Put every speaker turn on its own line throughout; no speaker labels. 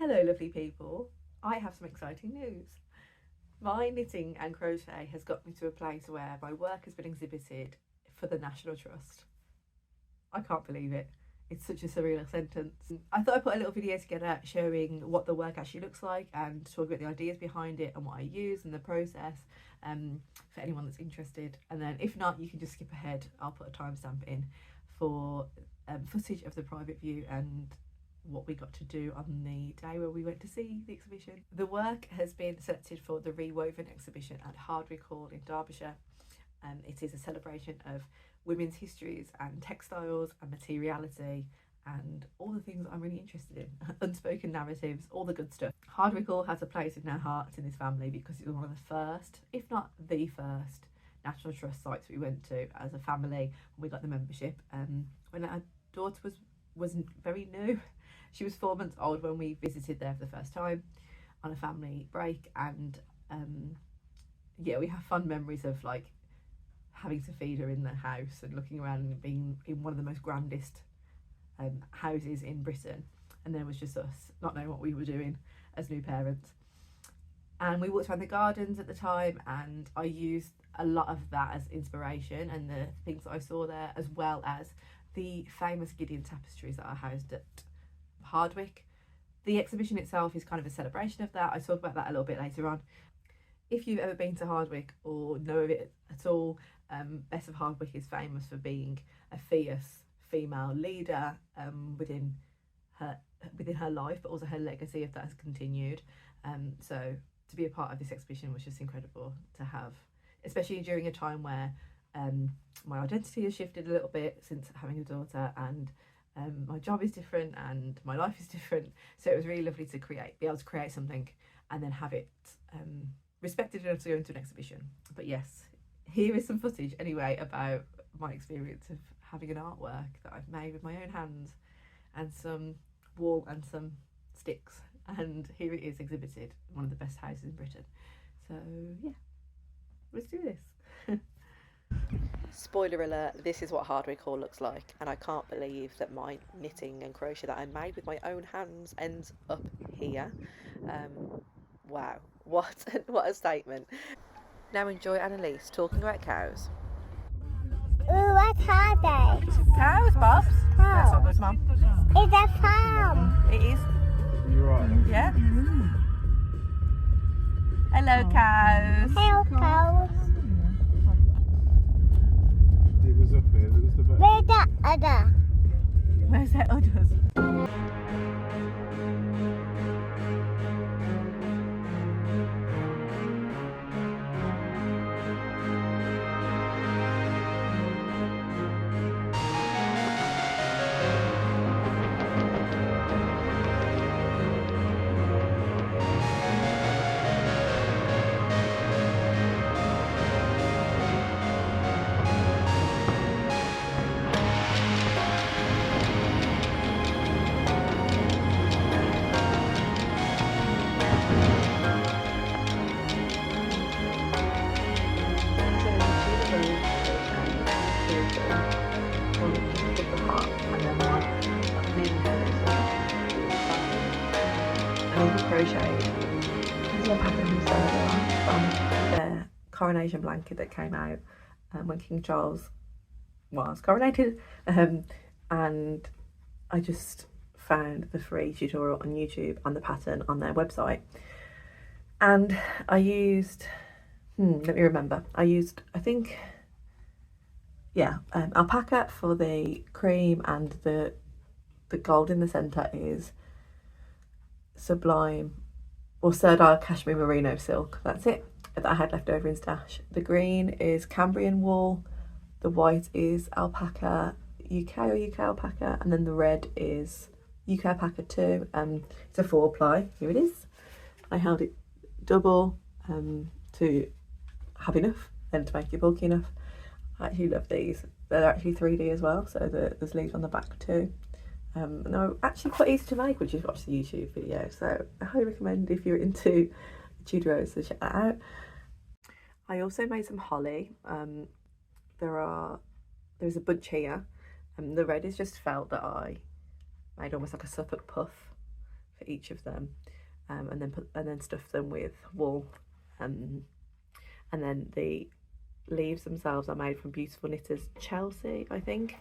Hello lovely people, I have some exciting news. My knitting and crochet has got me to a place where my work has been exhibited for the National Trust. I can't believe it. It's such a surreal sentence. I thought I'd put a little video together showing what the work actually looks like and talk about the ideas behind it and what I use and the process for anyone that's interested. And then if not, you can just skip ahead. I'll put a timestamp in for footage of the private view and what we got to do on the day where we went to see the exhibition. The work has been selected for the Rewoven exhibition at Hardwick Hall in Derbyshire. It is a celebration of women's histories and textiles and materiality and all the things that I'm really interested in. Unspoken narratives, all the good stuff. Hardwick Hall has a place in our hearts in this family because it was one of the first, if not the first, National Trust sites we went to as a family when we got the membership. When our daughter was very new. She was 4 months old when we visited there for the first time on a family break, and yeah, we have fond memories of like having to feed her in the house and looking around and being in one of the most grandest houses in Britain, and there was just us not knowing what we were doing as new parents. And we walked around the gardens at the time, and I used a lot of that as inspiration and the things that I saw there, as well as the famous Gideon tapestries that are housed at Hardwick. The exhibition itself is kind of a celebration of that. I talk about that a little bit later on. If you've ever been to Hardwick or know of it at all, Bess of Hardwick is famous for being a fierce female leader within her life, but also her legacy of that has continued. So to be a part of this exhibition was just incredible to have, especially during a time where my identity has shifted a little bit since having a daughter, and my job is different and my life is different. So it was really lovely to be able to create something and then have it respected enough to go into an exhibition. But yes, here is some footage anyway about my experience of having an artwork that I've made with my own hands and some wool and some sticks, and here it is exhibited in one of the best houses in Britain. So yeah, let's do this. Spoiler alert, this is what Hardwick Hall looks like, and I can't believe that my knitting and crochet that I made with my own hands ends up here. Wow, what a statement. Now enjoy Annalise talking about cows.
Ooh, what are they?
Cows, Bobs?
Cows.
That's not good, Mum.
It's a farm.
It is.
You're right.
Yeah. Hello, cows.
Hello, cows.
It was up here. It was the best.
Where's the other?
Where's their udders? Crocheted. There's one pattern from their coronation blanket that came out when King Charles was coronated, and I just found the free tutorial on YouTube on the pattern on their website, and I used let me remember, I think alpaca for the cream, and the gold in the centre is Sublime or Serdar Cashmere Merino silk. That's it, that I had left over in stash. The green is Cambrian wool, the white is alpaca UK or UK alpaca, and then the red is UK alpaca too. It's a 4-ply. Here it is. I held it double to have enough and to make it bulky enough. I actually love these. They're actually 3D as well, so there's leaves on the back too. And they're actually quite easy to make once you've watched the YouTube video, so I highly recommend if you're into tutorials to check that out. I also made some holly. There's a bunch here, and the red is just felt that I made almost like a Suffolk puff for each of them, and then stuff them with wool, and then the leaves themselves are made from Beautiful Knitters Chelsea, I think.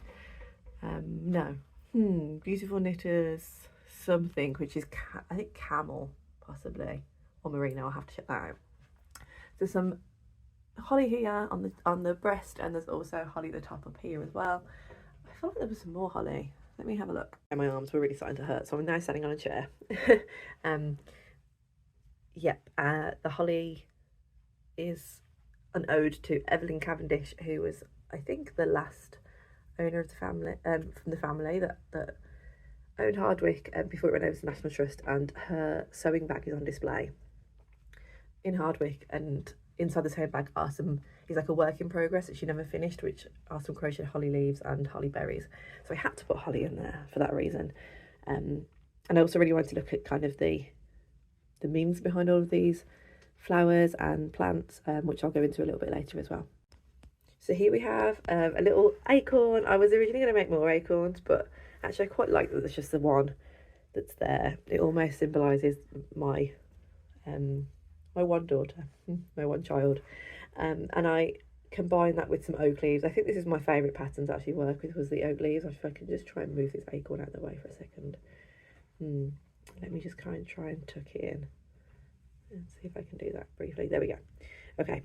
Beautiful Knitters something, which is I think camel possibly, or merino. I'll have to check that out. There's some holly here on the breast, and there's also holly at the top up here as well. I felt like there was some more holly. Let me have a look. And my arms were really starting to hurt, so I'm now standing on a chair. The holly is an ode to Evelyn Cavendish, who was, I think, the last owner of the family, from the family that owned Hardwick before it went over to the National Trust, and her sewing bag is on display in Hardwick, and inside the sewing bag is like a work in progress that she never finished, which are some crocheted holly leaves and holly berries. So I had to put holly in there for that reason. And I also really wanted to look at kind of the meanings behind all of these flowers and plants, which I'll go into a little bit later as well. So here we have a little acorn. I was originally going to make more acorns, but actually I quite like that there's just the one that's there. It almost symbolises my my one daughter, my one child, and I combine that with some oak leaves. I think this is my favourite pattern to actually work with, was the oak leaves. If I can just try and move this acorn out of the way for a second. Let me just try and tuck it in and see if I can do that briefly. There we go. Okay,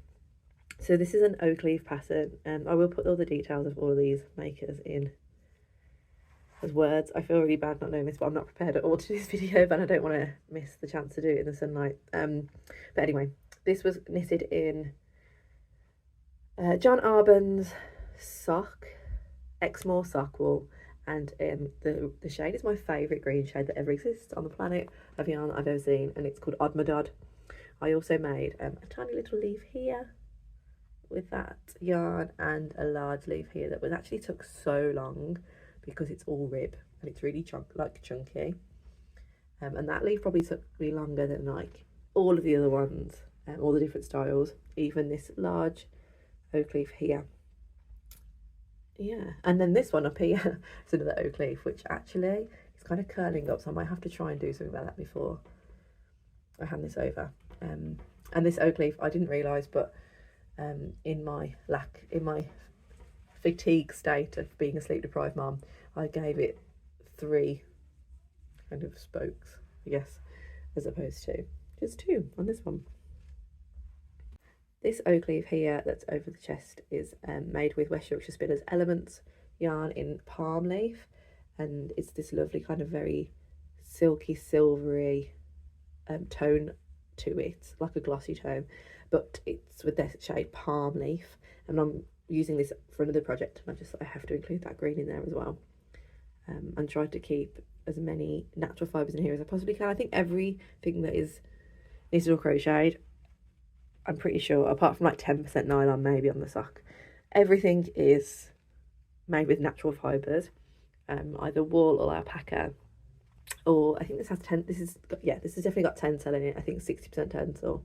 so this is an oak leaf pattern, and I will put all the details of all of these makers in as words. I feel really bad not knowing this, but I'm not prepared at all to do this video, but I don't want to miss the chance to do it in the sunlight. But anyway, this was knitted in John Arbon's sock, Exmoor sock wool, and the shade is my favourite green shade that ever exists on the planet of yarn that I've ever seen, and it's called Odd Modod. I also made a tiny little leaf here with that yarn, and a large leaf here that was actually took so long because it's all rib and it's really chunky. And that leaf probably took me longer than like all of the other ones, all the different styles, even this large oak leaf here. Yeah, and then this one up here is another oak leaf, which actually is kind of curling up, so I might have to try and do something about that before I hand this over. And this oak leaf, I didn't realise, but in my fatigue state of being a sleep deprived mum, I gave it 3 kind of spokes, I guess, as opposed to just 2 on this one. This oak leaf here that's over the chest is made with West Yorkshire Spinners Elements yarn in palm leaf, and it's this lovely kind of very silky silvery tone to it, like a glossy tone, but it's with the shade palm leaf, and I'm using this for another project, and I have to include that green in there as well, and try to keep as many natural fibres in here as I possibly can. I think everything that is knitted or crocheted, I'm pretty sure, apart from like 10% nylon maybe on the sock, everything is made with natural fibres, either wool or alpaca, or I think this has 10, this has definitely got tencel in it. I think 60% tencel,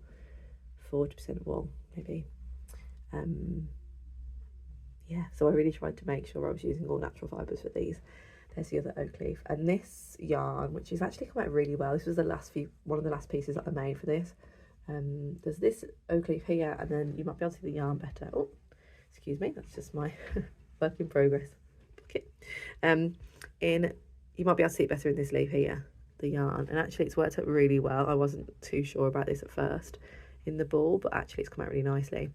40% wool maybe. Yeah, so I really tried to make sure I was using all natural fibres for these. There's the other oak leaf, and this yarn, which is actually come out really well. This was one of the last pieces that I made for this. There's this oak leaf here, and then you might be able to see the yarn better. Oh, excuse me, that's just my work in progress. Okay. You might be able to see it better in this leaf here, the yarn, and actually it's worked out really well. I wasn't too sure about this at first in the ball, but actually it's come out really nicely.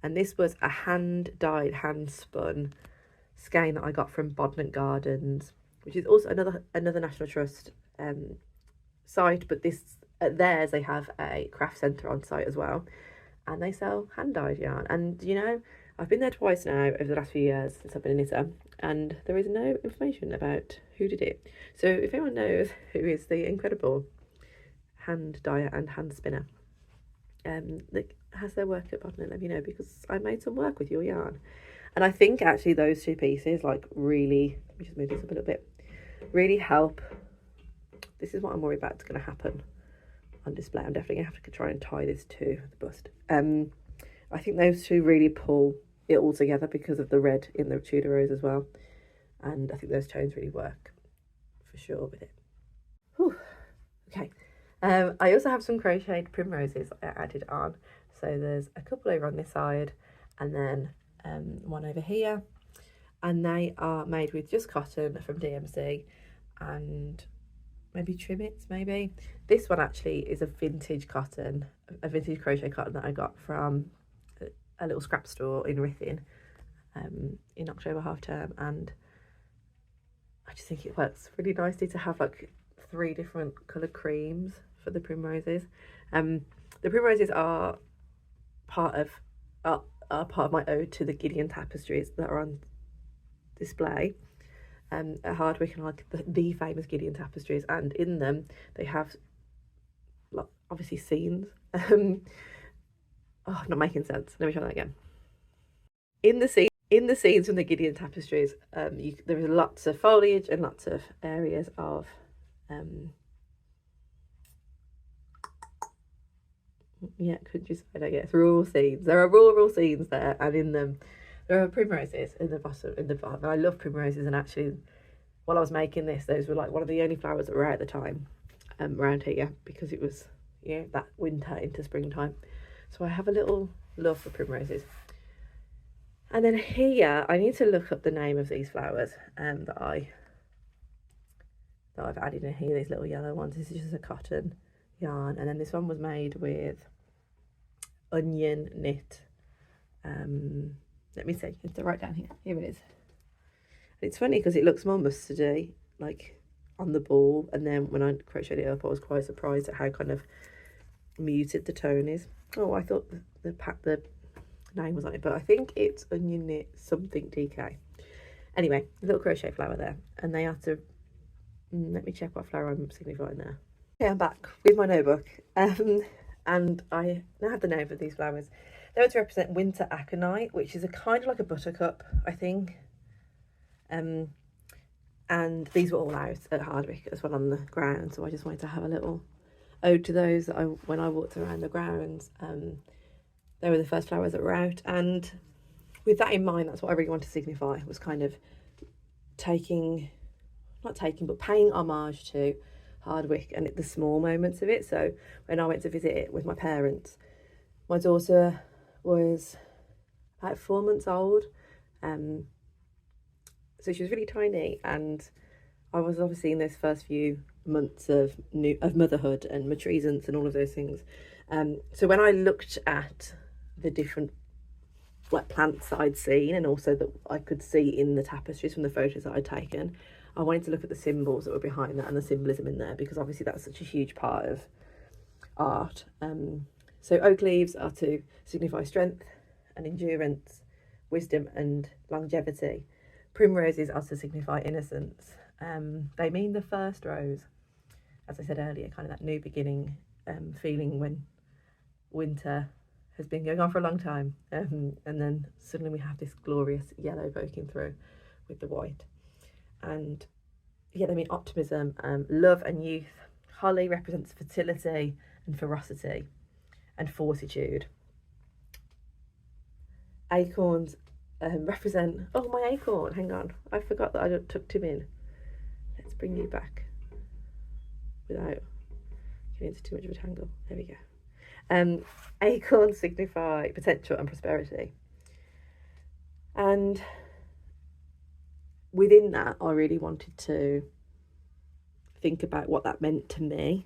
And this was a hand-dyed, hand-spun skein that I got from Bodnant Gardens, which is also another National Trust site, but at theirs they have a craft centre on site as well, and they sell hand-dyed yarn. And you know, I've been there twice now over the last few years since I've been a knitter, and there is no information about who did it. So if anyone knows who is the incredible hand dyer and hand spinner that has their work at Bodnant, let me know, because I made some work with your yarn. And I think actually those 2 pieces like really, let me just move this up a little bit, really help. This is what I'm worried about is going to happen on display. I'm definitely going to have to try and tie this to the bust. I think those 2 really pull it all together because of the red in the Tudor rose as well, and I think those tones really work for sure with it. Whew. Okay, I also have some crocheted primroses I added on. So there's a couple over on this side and then one over here. And they are made with just cotton from DMC and maybe trimmets, maybe. This one actually is a vintage cotton, a vintage crochet cotton that I got from a little scrap store in Ruthin in October half term, and I just think it works really nicely to have like 3 different coloured creams for the primroses. The primroses are part of my ode to the Gideon tapestries that are on display at Hardwick, and like the famous Gideon tapestries, and in them they have like obviously scenes. Oh, not making sense. Let me try that again. In the scenes from the Gideon tapestries, there is lots of foliage and lots of areas of yeah, countryside, I guess. Rural scenes. There are rural scenes there, and in them there are primroses in the bottom. And I love primroses, and actually, while I was making this, those were like one of the only flowers that were out at the time around here, because it was, you know, that winter into springtime. So I have a little love for primroses. And then here, I need to look up the name of these flowers that I've added in here, these little yellow ones. This is just a cotton yarn, and then this one was made with onion knit. Let me see, it's right down here. Here it is. It's funny because it looks more mustardy, like on the ball, and then when I crocheted it up, I was quite surprised at how kind of muted the tone is. Oh, I thought the name was on it, but I think it's onion knit something DK. Anyway, a little crochet flower there, and they have to let me check what flower I'm signifying there. Okay, I'm back with my notebook, and I now have the name of these flowers. They were to represent winter aconite, which is a kind of like a buttercup, I think. And these were all out at Hardwick as well on the ground, so I just wanted to have a little ode to those. When I walked around the grounds, they were the first flowers that were out, and with that in mind, that's what I really wanted to signify, was kind of paying homage to Hardwick and the small moments of it. So when I went to visit it with my parents, my daughter was about 4 months old, so she was really tiny, and I was obviously in those first few months of motherhood and matrescence and all of those things. So when I looked at the different like plants that I'd seen, and also that I could see in the tapestries from the photos that I'd taken, I wanted to look at the symbols that were behind that and the symbolism in there, because obviously that's such a huge part of art. So oak leaves are to signify strength and endurance, wisdom and longevity. Primroses are to signify innocence. They mean the first rose, as I said earlier, kind of that new beginning feeling when winter has been going on for a long time, and then suddenly we have this glorious yellow poking through with the white. And yeah, they mean optimism, love and youth. Holly represents fertility and ferocity and fortitude. Acorns represent, oh, my acorn, hang on, I forgot that I tucked him in. Let's bring you back without getting into too much of a tangle. There we go. Acorns signify potential and prosperity, and within that I really wanted to think about what that meant to me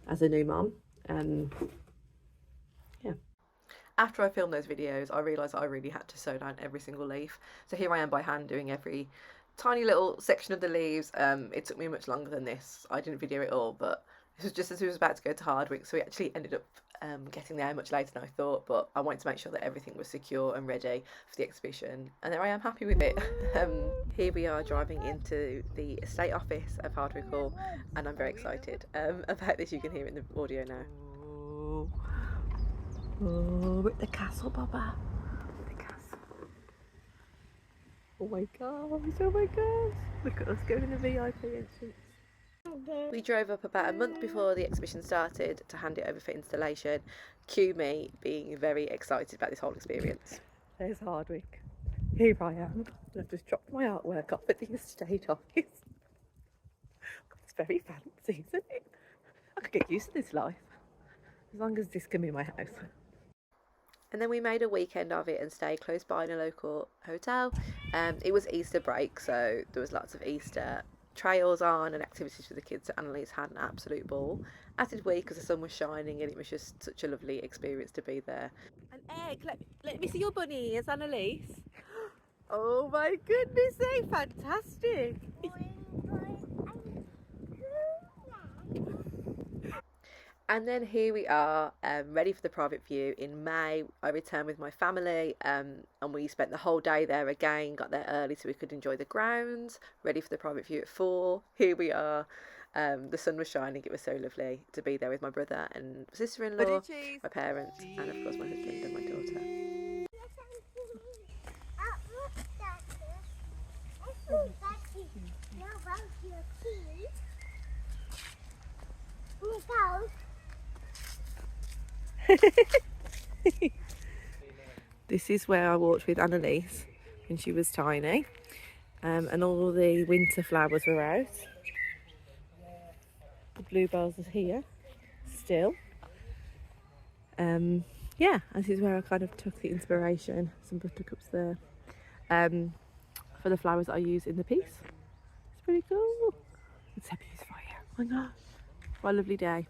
as a new mum. Yeah. After I filmed those videos, I realised that I really had to sew down every single leaf. So here I am by hand doing every tiny little section of the leaves. It took me much longer than this. I didn't video it all, but this was just as we was about to go to Hardwick, so we actually ended up getting there much later than I thought, but I wanted to make sure that everything was secure and ready for the exhibition, and there I am, happy with it. Here we are driving into the estate office of Hardwick Hall, and I'm very excited about this. You can hear it in the audio now. Oh, we're at the castle, Baba. The castle. Oh my gosh, oh my gosh. Look at us going in the VIP entrance. We drove up about a month before the exhibition started to hand it over for installation. Cue me being very excited about this whole experience. There's Hardwick. Here I am. I've just dropped my artwork off at the estate office. It's very fancy, isn't it? I could get used to this life as long as this can be my house. And then we made a weekend of it and stayed close by in a local hotel. It was Easter break, so there was lots of Easter trails on and activities for the kids. So Annalise had an absolute ball, as did we, because the sun was shining and it was just such a lovely experience to be there. An egg, let me see your bunnies, Annalise. Oh my goodness, they're fantastic. And then here we are, ready for the private view in May. I returned with my family and we spent the whole day there again, got there early so we could enjoy the grounds, ready for the private view at 4. Here we are. The sun was shining, it was so lovely to be there with my brother and sister-in-law, my parents, and of course my husband and my daughter. This is where I walked with Annalise when she was tiny, and all the winter flowers were out. The bluebells are here still. Yeah, this is where I kind of took the inspiration, some buttercups there, for the flowers that I use in the piece. It's pretty cool. It's so beautiful here. Oh my gosh, what a lovely day.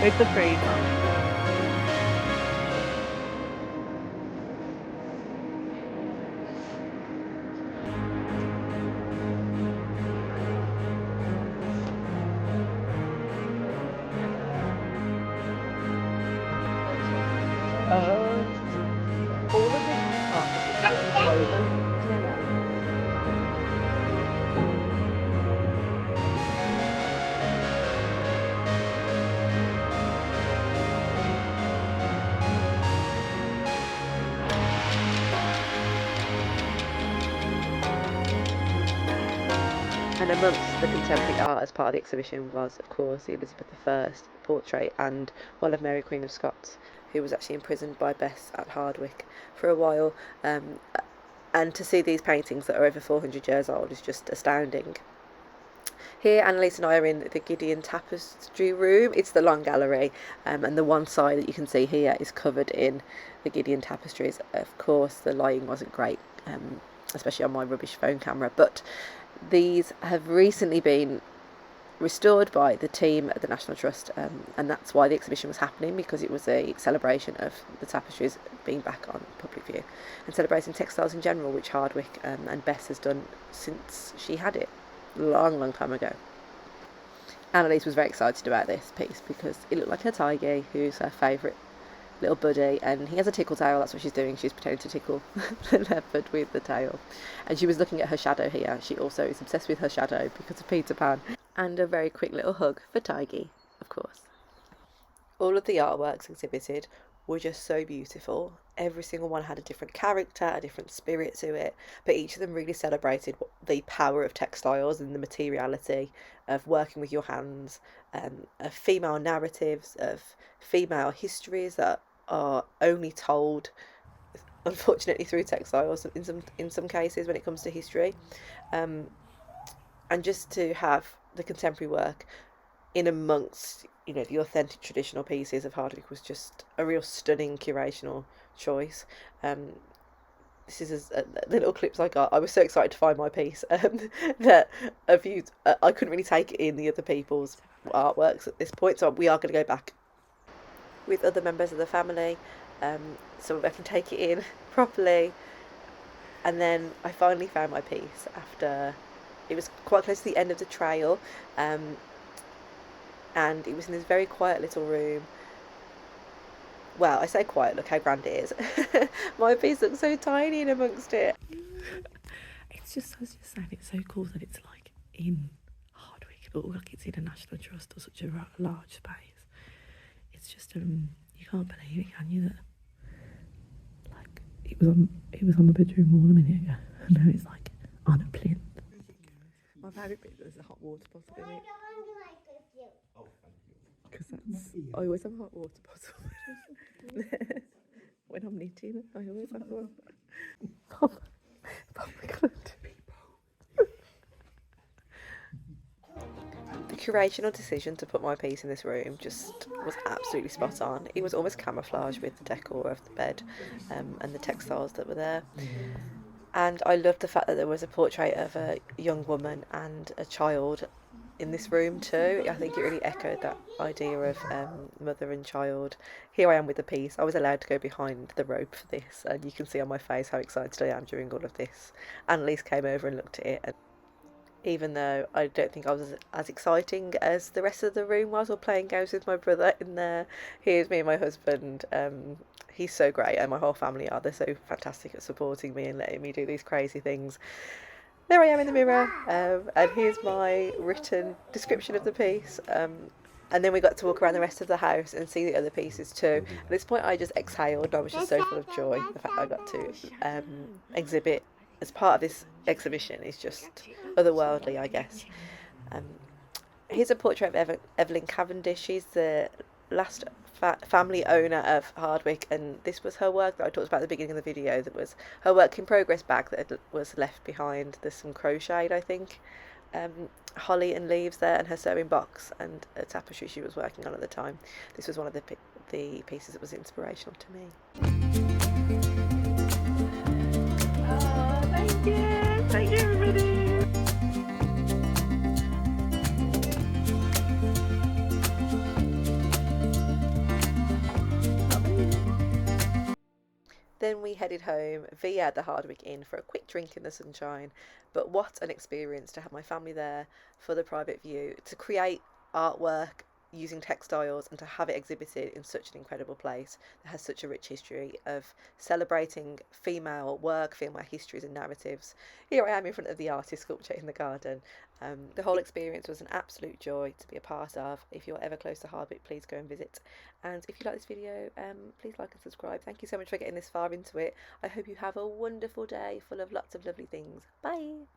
With the freeze. All of this carpet is woven. And amongst the contemporary art as part of the exhibition was, of course, the Elizabeth I portrait and one of Mary Queen of Scots, who was actually imprisoned by Bess at Hardwick for a while, And to see these paintings that are over 400 years old is just astounding. Here, Annalise and I are in the Gideon Tapestry room. It's the long gallery, and the one side that you can see here is covered in the Gideon tapestries. Of course, the lighting wasn't great, especially on my rubbish phone camera, but these have recently been restored by the team at the National Trust, and that's why the exhibition was happening, because it was a celebration of the tapestries being back on public view and celebrating textiles in general, which Hardwick and Bess has done since she had it long time ago. Annalise was very excited about this piece because it looked like her tiger, who's her favourite little buddy, and he has a tickle tail. That's what she's doing. She's pretending to tickle the leopard with the tail, and she was looking at her shadow here. She also is obsessed with her shadow because of Peter Pan. And a very quick little hug for Tiggy, of course. All of the artworks exhibited were just so beautiful. Every single one had a different character, a different spirit to it, but each of them really celebrated the power of textiles and the materiality of working with your hands, of female narratives, of female histories that are only told, unfortunately, through textiles in some cases when it comes to history. And just to have the contemporary work in amongst, you know, the authentic traditional pieces of Hardwick was just a real stunning curational choice. This is the little clips I got. I was so excited to find my piece that I couldn't really take in the other people's artworks at this point, so we are going to go back with other members of the family, so I can take it in properly. And then I finally found my piece after it was quite close to the end of the trail, and it was in this very quiet little room. Well, I say quiet, look how grand it is. My piece looks so tiny in amongst it. It's just, I was just saying, it's so cool that it's like in Hardwick, but like it's in a National Trust or such a large space. It's just, you can't believe it, can you, that like it was on my bedroom wall a minute ago, and now it's like on a plinth. My favourite bit, there's a hot water bottle in it. Because I always have a hot water bottle. When I'm knitting, I always have one. Oh my god. The curational decision to put my piece in this room just was absolutely spot on. It was almost camouflage with the decor of the bed, and the textiles that were there. And I loved the fact that there was a portrait of a young woman and a child in this room too. I think it really echoed that idea of mother and child. Here I am with the piece. I was allowed to go behind the rope for this, and you can see on my face how excited I am during all of this. Annalise came over and looked at it, and even though I don't think I was as exciting as the rest of the room was, or playing games with my brother in there, here's me and my husband. He's so great, and my whole family are. They're so fantastic at supporting me and letting me do these crazy things. There I am in the mirror, and here's my written description of the piece. And then we got to walk around the rest of the house and see the other pieces too. At this point I just exhaled, and I was just so full of joy. The fact that I got to exhibit as part of this exhibition is just otherworldly, I guess. Here's a portrait of Evelyn Cavendish. She's the last family owner of Hardwick, and this was her work that I talked about at the beginning of the video. That was her work in progress bag that was left behind. There's some crocheted, I think, holly and leaves there, and her sewing box and a tapestry she was working on at the time. This was one of the pieces that was inspirational to me. Oh, thank you everybody. Then we headed home via the Hardwick Inn for a quick drink in the sunshine. But what an experience to have my family there for the private view, to create artwork using textiles and to have it exhibited in such an incredible place that has such a rich history of celebrating female work, female histories and narratives. Here I am in front of the artist sculpture in the garden. The whole experience was an absolute joy to be a part of. If you're ever close to Hardwick, please go and visit. And if you like this video, please like and subscribe. Thank you so much for getting this far into it. I hope you have a wonderful day full of lots of lovely things. Bye!